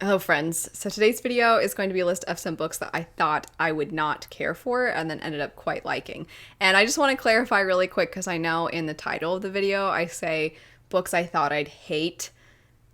Hello friends, so today's video is going to be a list of some books that I thought I would not care for and then ended up quite liking. And I just want to clarify really quick because I know in the title of the video I say books I thought I'd hate.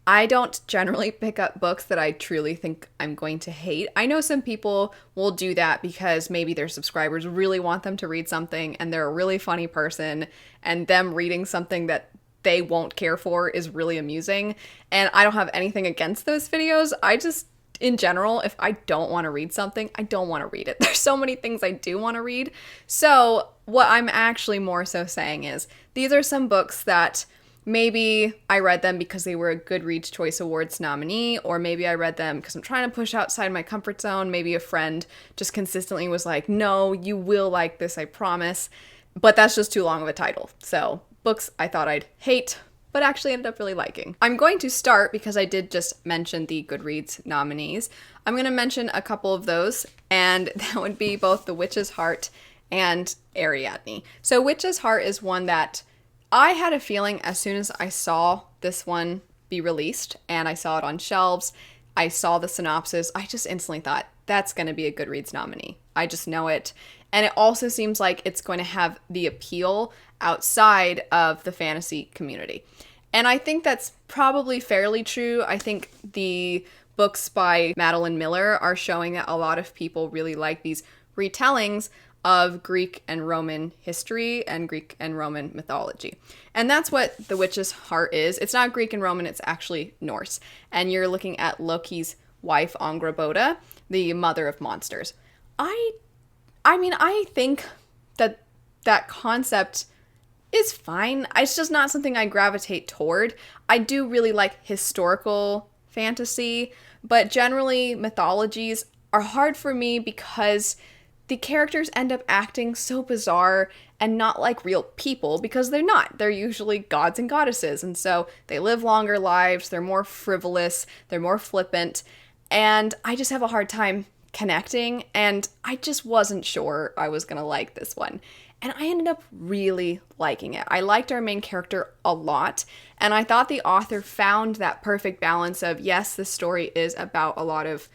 I don't generally pick up books that I truly think I'm going to hate. I know some people will do that because maybe their subscribers really want them to read something and they're a really funny person, and them reading something that they won't care for is really amusing. And I don't have anything against those videos. I just, in general, if I don't want to read something, I don't want to read it. There's so many things I do want to read. So what I'm actually more so saying is these are some books that maybe I read them because they were a Goodreads Choice Awards nominee, or maybe I read them because I'm trying to push outside my comfort zone. Maybe a friend just consistently was like, no, you will like this, I promise. But that's just too long of a title. So books I thought I'd hate, but actually ended up really liking. I'm going to start, because I did just mention the Goodreads nominees, I'm going to mention a couple of those, and that would be both The Witch's Heart and Ariadne. So Witch's Heart is one that I had a feeling as soon as I saw this one be released and I saw it on shelves, I saw the synopsis, I just instantly thought, that's going to be a Goodreads nominee. I just know it. And it also seems like it's going to have the appeal outside of the fantasy community. And I think that's probably fairly true. I think the books by Madeline Miller are showing that a lot of people really like these retellings of Greek and Roman history and Greek and Roman mythology. And that's what The Witch's Heart is. It's not Greek and Roman, it's actually Norse. And you're looking at Loki's wife, Angrboda, the mother of monsters. I mean, I think that that concept is fine. It's just not something I gravitate toward. I do really like historical fantasy, but generally mythologies are hard for me because the characters end up acting so bizarre and not like real people, because they're not. They're usually gods and goddesses, and so they live longer lives, they're more frivolous, they're more flippant, and I just have a hard time connecting, and I just wasn't sure I was gonna like this one. And I ended up really liking it. I liked our main character a lot, and I thought the author found that perfect balance of, yes, this story is about a lot of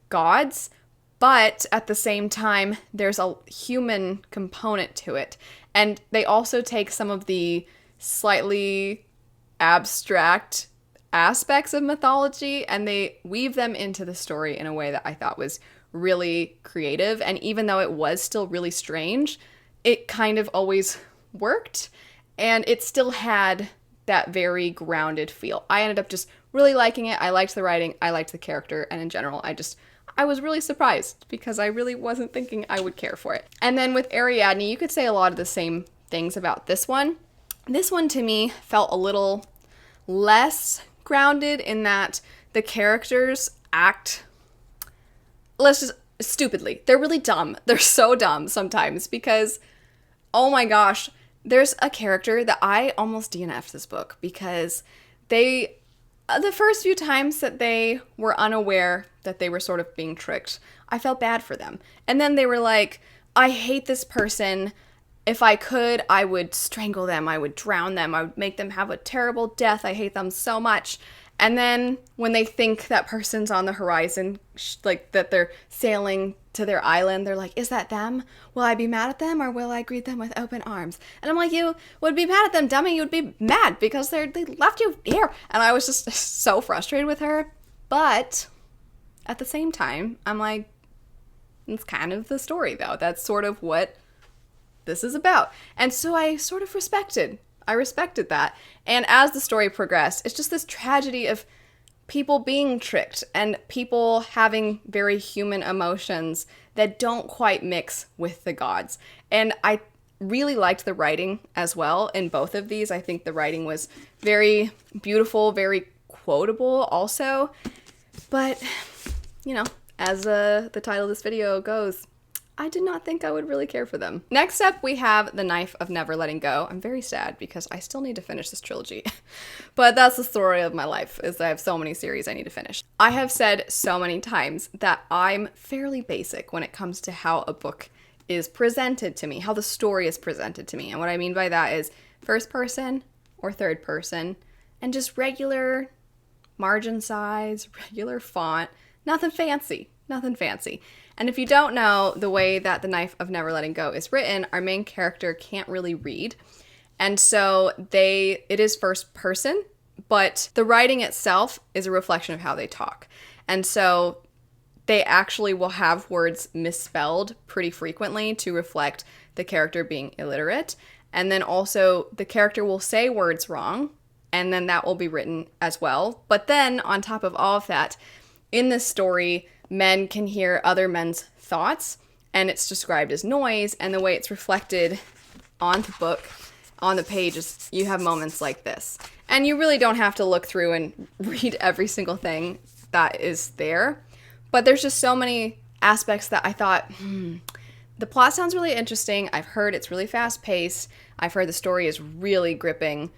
gods, but at the same time, there's a human component to it. And they also take some of the slightly abstract aspects of mythology and they weave them into the story in a way that I thought was really creative. And even though it was still really strange, it kind of always worked, and it still had that very grounded feel. I ended up just really liking it. I liked the writing, I liked the character, and in general, I was really surprised because I really wasn't thinking I would care for it. And then with Ariadne, you could say a lot of the same things about this one. This one to me felt a little less grounded in that the characters act, let's just, stupidly. They're really dumb. They're so dumb sometimes because, oh my gosh, there's a character that I almost DNF'd this book because the first few times that they were unaware that they were sort of being tricked, I felt bad for them. And then they were like, I hate this person. If I could, I would strangle them. I would drown them. I would make them have a terrible death. I hate them so much. And then when they think that person's on the horizon, like that they're sailing to their island, they're like, is that them? Will I be mad at them or will I greet them with open arms? And I'm like, you would be mad at them, dummy. You would be mad because they left you here. And I was just so frustrated with her. But at the same time, I'm like, it's kind of the story though. That's sort of what this is about. And so I sort of respected that. And as the story progressed, it's just this tragedy of people being tricked and people having very human emotions that don't quite mix with the gods. And I really liked the writing as well in both of these. I think the writing was very beautiful, very quotable also. But, you know, as the title of this video goes, I did not think I would really care for them. Next up, we have The Knife of Never Letting Go. I'm very sad because I still need to finish this trilogy. But that's the story of my life, is I have so many series I need to finish. I have said so many times that I'm fairly basic when it comes to how a book is presented to me, how the story is presented to me. And what I mean by that is first person or third person, and just regular margin size, regular font, nothing fancy, nothing fancy. And if you don't know the way that The Knife of Never Letting Go is written, our main character can't really read. And so it is first person, but the writing itself is a reflection of how they talk. And so they actually will have words misspelled pretty frequently to reflect the character being illiterate. And then also the character will say words wrong, and then that will be written as well. But then on top of all of that, in this story, men can hear other men's thoughts, and it's described as noise, and the way it's reflected on the book, on the pages, you have moments like this. And you really don't have to look through and read every single thing that is there. But there's just so many aspects that I thought, the plot sounds really interesting. I've heard it's really fast-paced. I've heard the story is really gripping.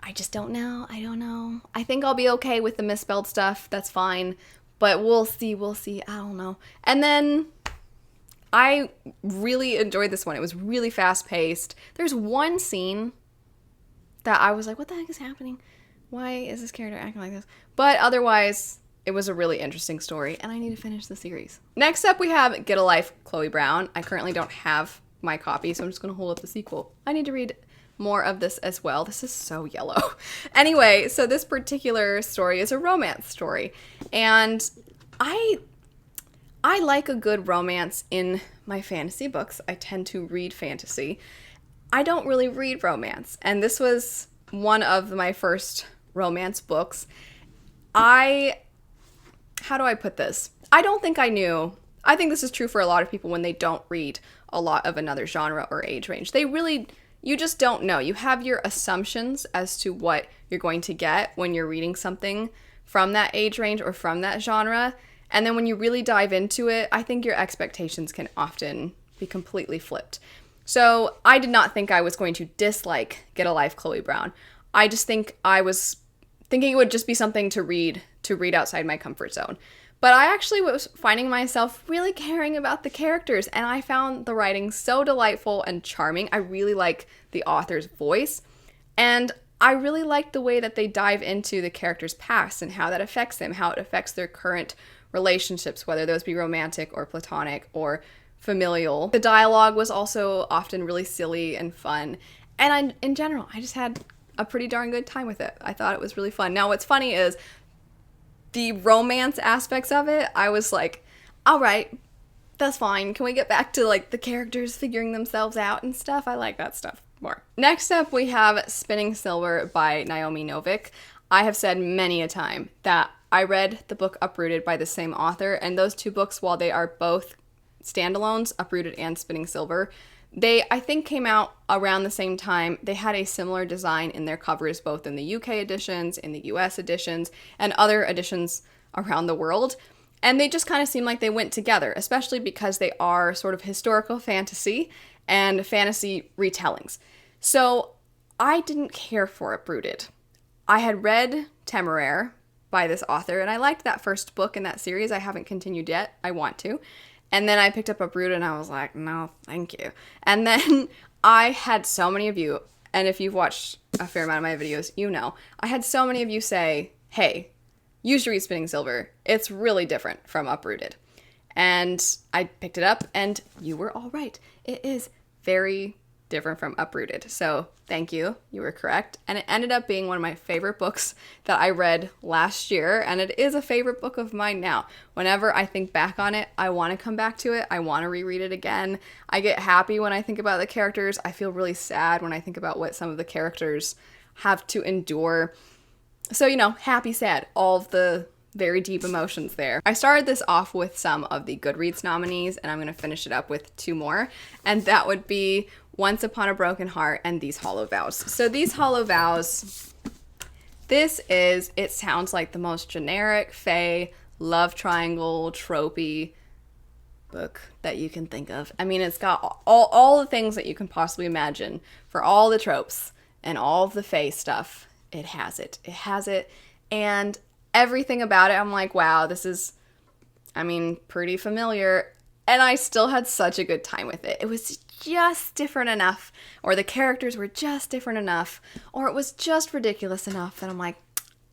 I just don't know. I don't know. I think I'll be okay with the misspelled stuff. That's fine. But we'll see. I don't know. And then I really enjoyed this one. It was really fast-paced. There's one scene that I was like, what the heck is happening? Why is this character acting like this? But otherwise, it was a really interesting story, and I need to finish the series. Next up, we have Get a Life, Chloe Brown. I currently don't have my copy, so I'm just going to hold up the sequel. I need to read more of this as well. This is so yellow. Anyway, so this particular story is a romance story, and I like a good romance in my fantasy books. I tend to read fantasy. I don't really read romance, and this was one of my first romance books. How do I put this? I don't think I knew. I think this is true for a lot of people when they don't read a lot of another genre or age range. You just don't know. You have your assumptions as to what you're going to get when you're reading something from that age range or from that genre. And then when you really dive into it, I think your expectations can often be completely flipped. So I did not think I was going to dislike Get a Life, Chloe Brown. I just think I was thinking it would just be something to read outside my comfort zone. But I actually was finding myself really caring about the characters, and I found the writing so delightful and charming. I really like the author's voice, and I really like the way that they dive into the character's past and how that affects them, how it affects their current relationships, whether those be romantic or platonic or familial. The dialogue was also often really silly and fun, and in general, I just had a pretty darn good time with it. I thought it was really fun. Now, what's funny is the romance aspects of it, I was like, all right, that's fine. Can we get back to like the characters figuring themselves out and stuff? I like that stuff more. Next up, we have Spinning Silver by Naomi Novik. I have said many a time that I read the book Uprooted by the same author, and those two books, while they are both standalones, Uprooted and Spinning Silver, they, I think, came out around the same time. They had a similar design in their covers, both in the UK editions, in the US editions, and other editions around the world. And they just kind of seem like they went together, especially because they are sort of historical fantasy and fantasy retellings. So I didn't care for Uprooted. I had read Temeraire by this author, and I liked that first book in that series. I haven't continued yet. I want to. And then I picked up Uprooted, and I was like, no, thank you. And then I had so many of you, and if you've watched a fair amount of my videos, you know, I had so many of you say, hey, you should read Spinning Silver. It's really different from Uprooted. And I picked it up, and you were all right. It is very different from Uprooted. So thank you. You were correct. And it ended up being one of my favorite books that I read last year, and it is a favorite book of mine now. Whenever I think back on it, I want to come back to it. I want to reread it again. I get happy when I think about the characters. I feel really sad when I think about what some of the characters have to endure. So, you know, happy, sad, all of the very deep emotions there. I started this off with some of the Goodreads nominees, and I'm going to finish it up with two more, and that would be Once Upon a Broken Heart and These Hollow Vows. So These Hollow Vows, it sounds like the most generic, fae, love triangle, tropey book that you can think of. I mean, it's got all the things that you can possibly imagine for all the tropes and all of the fae stuff. It has it. It has it. And everything about it, I'm like, wow, this is, I mean, pretty familiar. And I still had such a good time with it. It was just different enough, or the characters were just different enough, or it was just ridiculous enough that I'm like,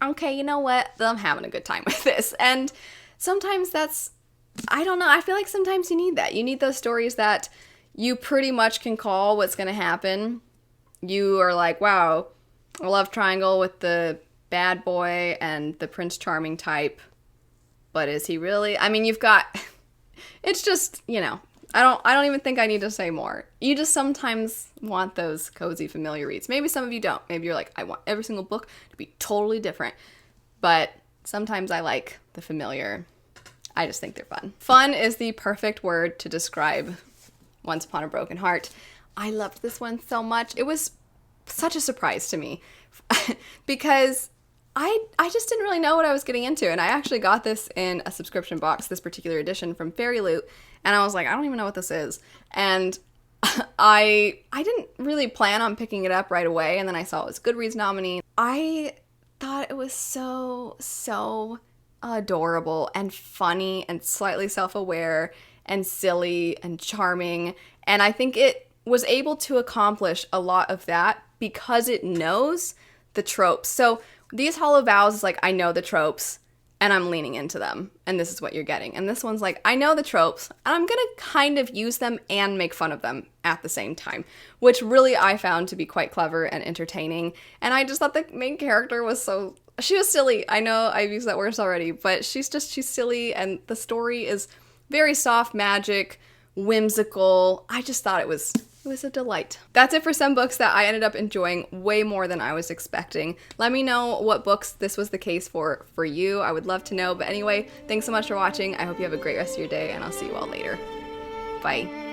okay, you know what? I'm having a good time with this. And sometimes that's, I don't know, I feel like sometimes you need that. You need those stories that you pretty much can call what's going to happen. You are like, wow, a love triangle with the bad boy and the Prince Charming type. But is he really? I mean, you've got, it's just, you know, I don't even think I need to say more. You just sometimes want those cozy, familiar reads. Maybe some of you don't. Maybe you're like, I want every single book to be totally different. But sometimes I like the familiar. I just think they're fun. Fun is the perfect word to describe Once Upon a Broken Heart. I loved this one so much. It was such a surprise to me because I just didn't really know what I was getting into. And I actually got this in a subscription box, this particular edition from Fairy Loot. And I was like, I don't even know what this is. And I didn't really plan on picking it up right away. And then I saw it was Goodreads nominee. I thought it was so adorable and funny and slightly self-aware and silly and charming. And I think it was able to accomplish a lot of that because it knows the tropes. So these Hollow Vows is like, I know the tropes and I'm leaning into them and this is what you're getting. And this one's like, I know the tropes and I'm gonna kind of use them and make fun of them at the same time, which really I found to be quite clever and entertaining. And I just thought the main character was she was silly. I know I've used that word already, but she's silly and the story is very soft magic, whimsical. I just thought it was a delight. That's it for some books that I ended up enjoying way more than I was expecting. Let me know what books this was the case for you. I would love to know. But anyway, thanks so much for watching. I hope you have a great rest of your day and I'll see you all later. Bye.